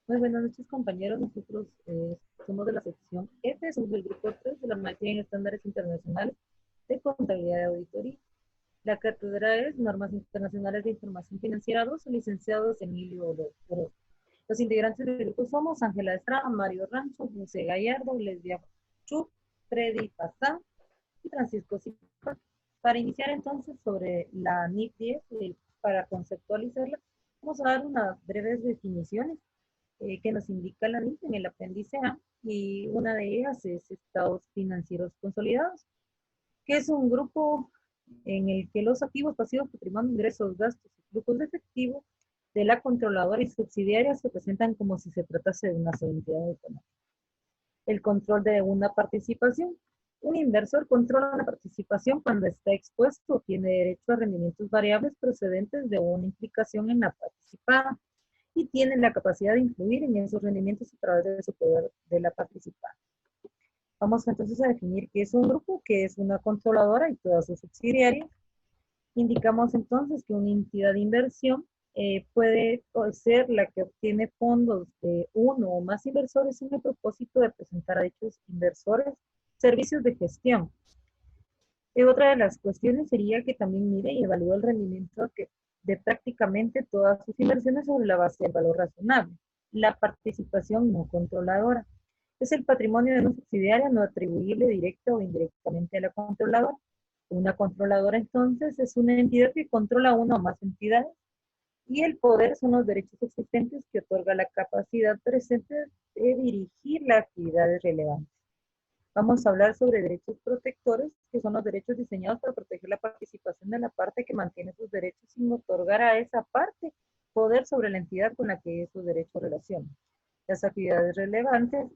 Muy buenas noches, compañeros. Nosotros somos de la sección F, somos del grupo 3 de la maestría en estándares internacionales de contabilidad y auditoría. La cátedra es Normas Internacionales de Información Financiera 2, licenciados Emilio Orozco. Los integrantes del grupo somos Ángela Estrada, Mario Rancho, José Gallardo, Lesbia Chup, Freddy Pazán y Francisco Silva. Para iniciar entonces sobre la NIF 10, para conceptualizarla, vamos a dar unas breves definiciones que nos indica la NIF en el apéndice A, y una de ellas es estados financieros consolidados, que es un grupo en el que los activos, pasivos, patrimonio, ingresos, gastos y flujos de efectivo de la controladora y subsidiarias se presentan como si se tratase de una sola entidad económica. El control de una participación. Un inversor controla una participación cuando está expuesto o tiene derecho a rendimientos variables procedentes de una implicación en la participada y tiene la capacidad de influir en esos rendimientos a través de su poder de la participada. Vamos entonces a definir qué es un grupo, qué es una controladora y todas sus subsidiarias. Indicamos entonces que una entidad de inversión puede ser la que obtiene fondos de uno o más inversores en el propósito de presentar a dichos inversores servicios de gestión. Otra de las cuestiones sería que también mide y evalúa el rendimiento de prácticamente todas sus inversiones sobre la base del valor razonable. La participación no controladora es el patrimonio de una subsidiaria no atribuible directa o indirectamente a la controladora. Una controladora, entonces, es una entidad que controla una o más entidades, y el poder son los derechos existentes que otorga la capacidad presente de dirigir las actividades relevantes. Vamos a hablar sobre derechos protectores, que son los derechos diseñados para proteger la participación de la parte que mantiene sus derechos sin otorgar a esa parte poder sobre la entidad con la que esos derechos relacionan. Las actividades relevantes.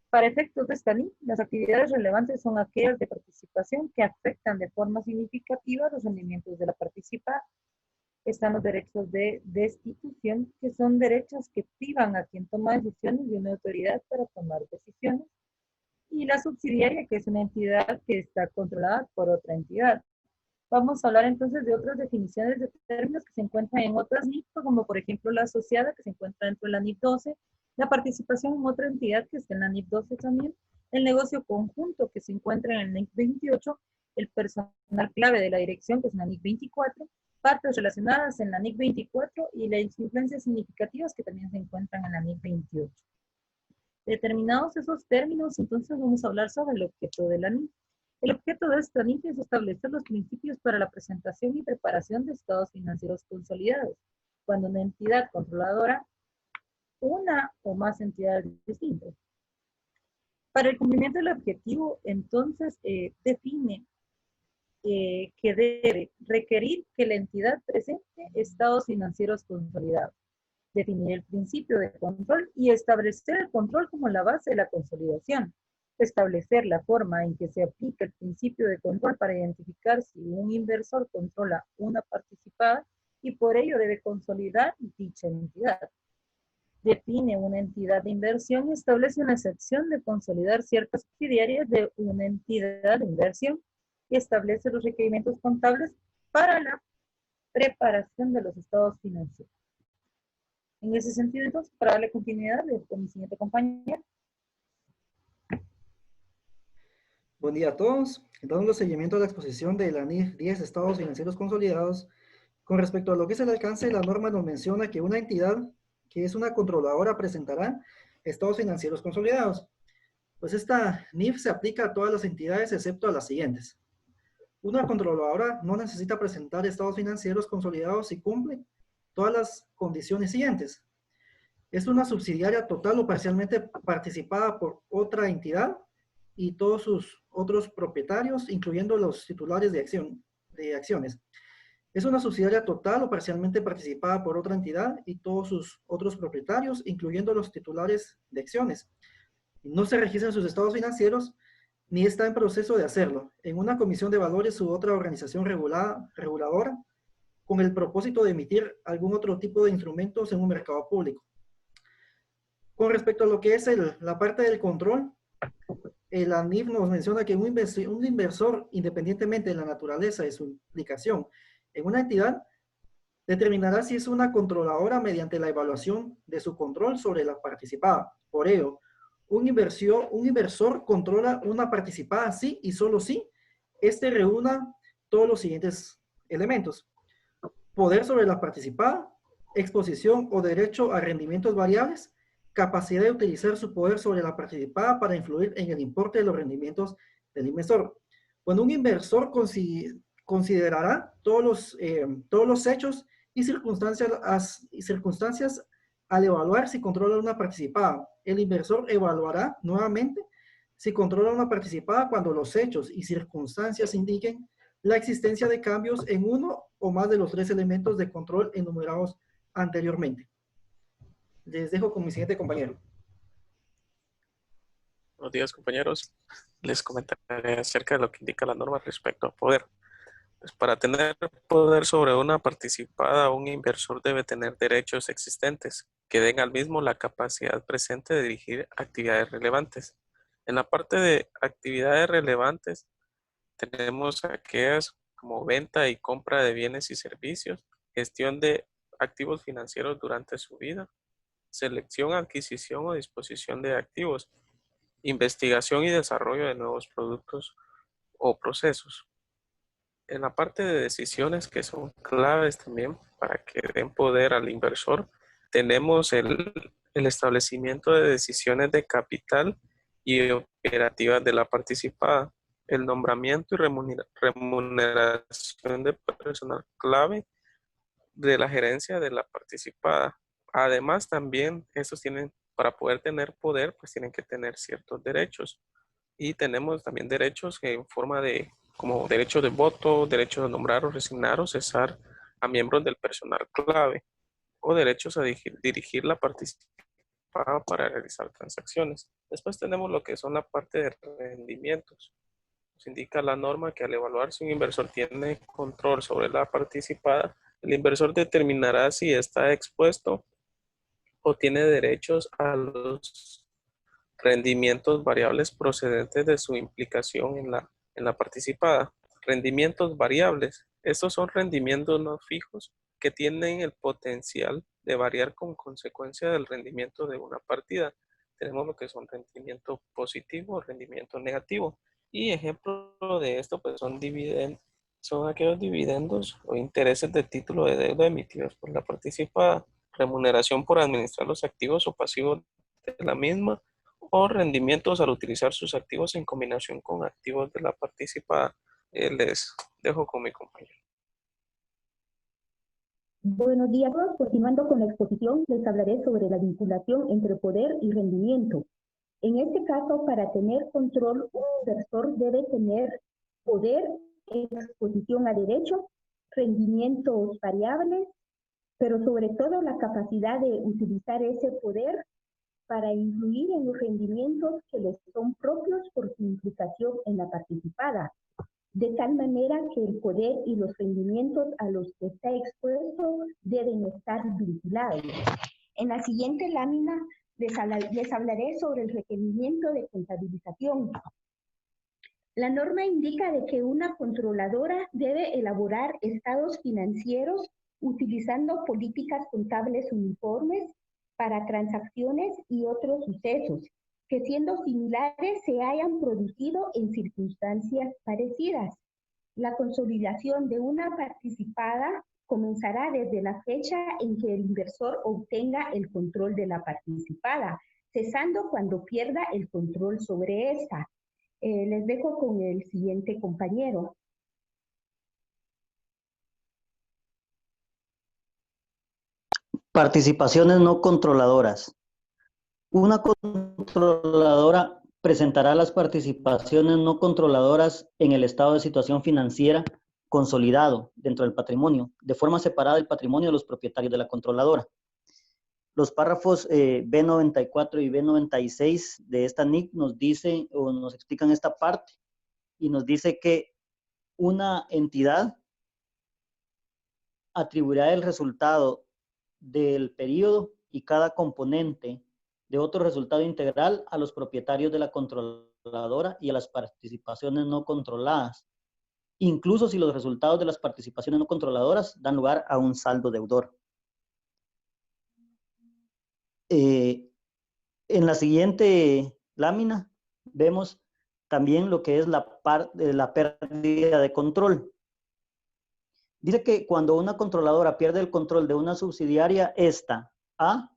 Para efectos de esta NIF, las actividades relevantes son aquellas de participación que afectan de forma significativa los rendimientos de la participada. Están los derechos de destitución, que son derechos que privan a quien toma decisiones de una autoridad para tomar decisiones. Y la subsidiaria, que es una entidad que está controlada por otra entidad. Vamos a hablar entonces de otras definiciones de términos que se encuentran en otras NIF, como por ejemplo la asociada, que se encuentra dentro de la NIF 12, la participación en otra entidad, que está en la NIF 12 también, el negocio conjunto, que se encuentra en el NIF 28, el personal clave de la dirección, que es en la NIF 24, partes relacionadas en la NIF 24 y las influencias significativas, que también se encuentran en la NIF 28. Determinados esos términos, entonces vamos a hablar sobre el objeto de la NIF. El objeto de esta NIF es establecer los principios para la presentación y preparación de estados financieros consolidados, cuando una entidad controladora, una o más entidades distintas. Para el cumplimiento del objetivo, entonces, define que debe requerir que la entidad presente estados financieros consolidados, definir el principio de control y establecer el control como la base de la consolidación, establecer la forma en que se aplica el principio de control para identificar si un inversor controla una participada y por ello debe consolidar dicha entidad. Define una entidad de inversión y establece una excepción de consolidar ciertas subsidiarias de una entidad de inversión y establece los requerimientos contables para la preparación de los estados financieros. En ese sentido, entonces, para darle continuidad con mi siguiente compañero. Buen día a todos. Dando seguimiento a la exposición de la NIF 10 Estados Financieros Consolidados, con respecto a lo que es el alcance, la norma nos menciona que una entidad que es una controladora presentará estados financieros consolidados. Pues esta NIF se aplica a todas las entidades excepto a las siguientes. Una controladora no necesita presentar estados financieros consolidados si cumple todas las condiciones siguientes. Es una subsidiaria total o parcialmente participada por otra entidad y todos sus otros propietarios, incluyendo los titulares de acciones. Es una subsidiaria total o parcialmente participada por otra entidad y todos sus otros propietarios, incluyendo los titulares de acciones. No se registran sus estados financieros ni está en proceso de hacerlo en una comisión de valores u otra organización reguladora con el propósito de emitir algún otro tipo de instrumentos en un mercado público. Con respecto a lo que es la parte del control, el ANIF nos menciona que un inversor, independientemente de la naturaleza de su implicación en una entidad, determinará si es una controladora mediante la evaluación de su control sobre la participada. Por ello, un inversor controla una participada sí y solo si éste reúna todos los siguientes elementos: poder sobre la participada, exposición o derecho a rendimientos variables, capacidad de utilizar su poder sobre la participada para influir en el importe de los rendimientos del inversor. Bueno, un inversor considerará todos los hechos y circunstancias al evaluar si controla una participada. El inversor evaluará nuevamente si controla una participada cuando los hechos y circunstancias indiquen la existencia de cambios en uno o más de los tres elementos de control enumerados anteriormente. Les dejo con mi siguiente compañero. Buenos días, compañeros. Les comentaré acerca de lo que indica la norma respecto a poder. Pues para tener poder sobre una participada, un inversor debe tener derechos existentes que den al mismo la capacidad presente de dirigir actividades relevantes. En la parte de actividades relevantes tenemos aquellas como venta y compra de bienes y servicios, gestión de activos financieros durante su vida, selección, adquisición o disposición de activos, investigación y desarrollo de nuevos productos o procesos. En la parte de decisiones que son claves también para que den poder al inversor, tenemos el establecimiento de decisiones de capital y operativas de la participada, el nombramiento y remuneración de personal clave de la gerencia de la participada. Además, también estos tienen, para poder tener poder, pues tienen que tener ciertos derechos. Y tenemos también derechos en forma de, como derecho de voto, derecho de nombrar o resignar o cesar a miembros del personal clave, o derechos a dirigir la participada para realizar transacciones. Después tenemos lo que son la parte de rendimientos. Nos indica la norma que al evaluar si un inversor tiene control sobre la participada, el inversor determinará si está expuesto o tiene derechos a los rendimientos variables procedentes de su implicación en la participada. Rendimientos variables. Estos son rendimientos no fijos que tienen el potencial de variar con consecuencia del rendimiento de una partida. Tenemos lo que son rendimiento positivo o rendimiento negativo. Y ejemplo de esto pues son aquellos dividendos o intereses de título de deuda emitidos por la participada, remuneración por administrar los activos o pasivos de la misma, o rendimientos al utilizar sus activos en combinación con activos de la participada. Les dejo con mi compañero. Buenos días a todos. Continuando con la exposición, les hablaré sobre la vinculación entre poder y rendimiento. En este caso, para tener control, un inversor debe tener poder, exposición a derechos, rendimientos variables, pero sobre todo la capacidad de utilizar ese poder para influir en los rendimientos que les son propios por su implicación en la participada, de tal manera que el poder y los rendimientos a los que está expuesto deben estar vinculados. En la siguiente lámina les hablaré sobre el requerimiento de contabilización. La norma indica de que una controladora debe elaborar estados financieros utilizando políticas contables uniformes para transacciones y otros sucesos, que siendo similares se hayan producido en circunstancias parecidas. La consolidación de una participada comenzará desde la fecha en que el inversor obtenga el control de la participada, cesando cuando pierda el control sobre esta. Les dejo con el siguiente compañero. Participaciones no controladoras. Una controladora presentará las participaciones no controladoras en el estado de situación financiera consolidado dentro del patrimonio, de forma separada del patrimonio de los propietarios de la controladora. Los párrafos B94 y B96 de esta NIC nos dicen o nos explican esta parte y nos dice que una entidad atribuirá el resultado del periodo y cada componente de otro resultado integral a los propietarios de la controladora y a las participaciones no controladas. incluso si los resultados de las participaciones no controladoras dan lugar a un saldo deudor. En la siguiente lámina vemos también lo que es la pérdida de control. Dice que cuando una controladora pierde el control de una subsidiaria, esta, A,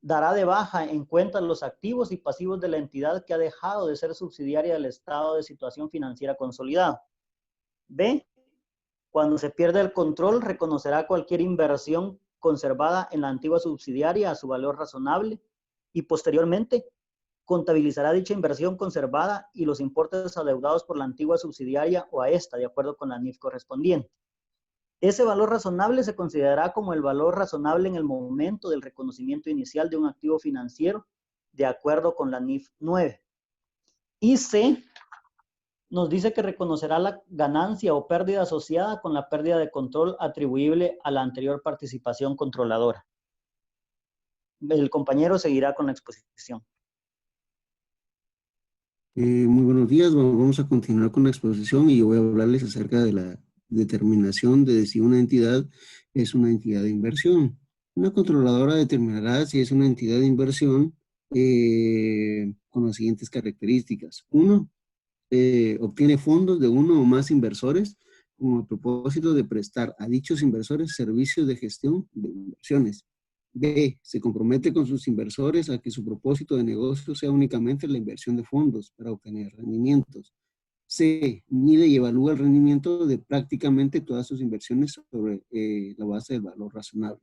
dará de baja en cuenta los activos y pasivos de la entidad que ha dejado de ser subsidiaria del estado de situación financiera consolidado. B, cuando se pierde el control, reconocerá cualquier inversión conservada en la antigua subsidiaria a su valor razonable y posteriormente contabilizará dicha inversión conservada y los importes adeudados por la antigua subsidiaria o a esta, de acuerdo con la NIF correspondiente. Ese valor razonable se considerará como el valor razonable en el momento del reconocimiento inicial de un activo financiero, de acuerdo con la NIF 9. Y C nos dice que reconocerá la ganancia o pérdida asociada con la pérdida de control atribuible a la anterior participación controladora. El compañero seguirá con la exposición. Muy buenos días, vamos a continuar con la exposición y yo voy a hablarles acerca de la determinación de si una entidad es una entidad de inversión. Una controladora determinará si es una entidad de inversión con las siguientes características. 1. Obtiene fondos de uno o más inversores con el propósito de prestar a dichos inversores servicios de gestión de inversiones. B. Se compromete con sus inversores a que su propósito de negocio sea únicamente la inversión de fondos para obtener rendimientos. C. Mide y evalúa el rendimiento de prácticamente todas sus inversiones sobre la base del valor razonable.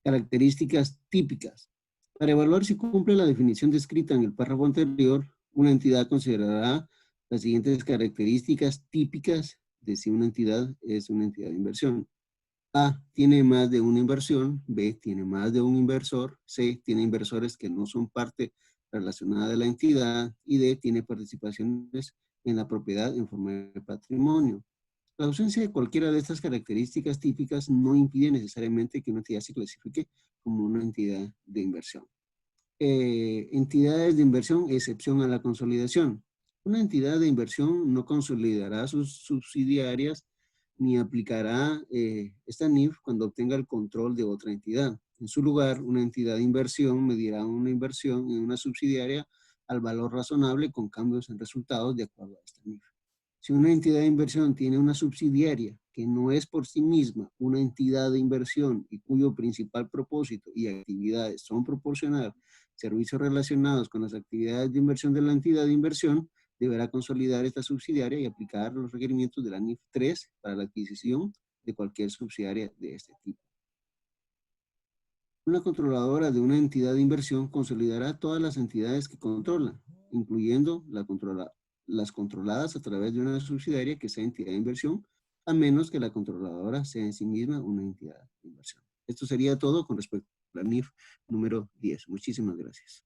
Características típicas. Para evaluar si cumple la definición descrita en el párrafo anterior, una entidad considerará las siguientes características típicas de si una entidad es una entidad de inversión. A, tiene más de una inversión. B, tiene más de un inversor. C, tiene inversores que no son parte relacionada de la entidad. Y D, tiene participaciones en la propiedad en forma de patrimonio. La ausencia de cualquiera de estas características típicas no impide necesariamente que una entidad se clasifique como una entidad de inversión. Entidades de inversión, excepción a la consolidación. Una entidad de inversión no consolidará sus subsidiarias ni aplicará esta NIF cuando obtenga el control de otra entidad. En su lugar, una entidad de inversión medirá una inversión en una subsidiaria al valor razonable con cambios en resultados de acuerdo a esta NIF. Si una entidad de inversión tiene una subsidiaria que no es por sí misma una entidad de inversión y cuyo principal propósito y actividades son proporcionar servicios relacionados con las actividades de inversión de la entidad de inversión, deberá consolidar esta subsidiaria y aplicar los requerimientos de la NIF 3 para la adquisición de cualquier subsidiaria de este tipo. Una controladora de una entidad de inversión consolidará todas las entidades que controla, incluyendo las controladas a través de una subsidiaria que sea entidad de inversión, a menos que la controladora sea en sí misma una entidad de inversión. Esto sería todo con respecto a la NIF número 10. Muchísimas gracias.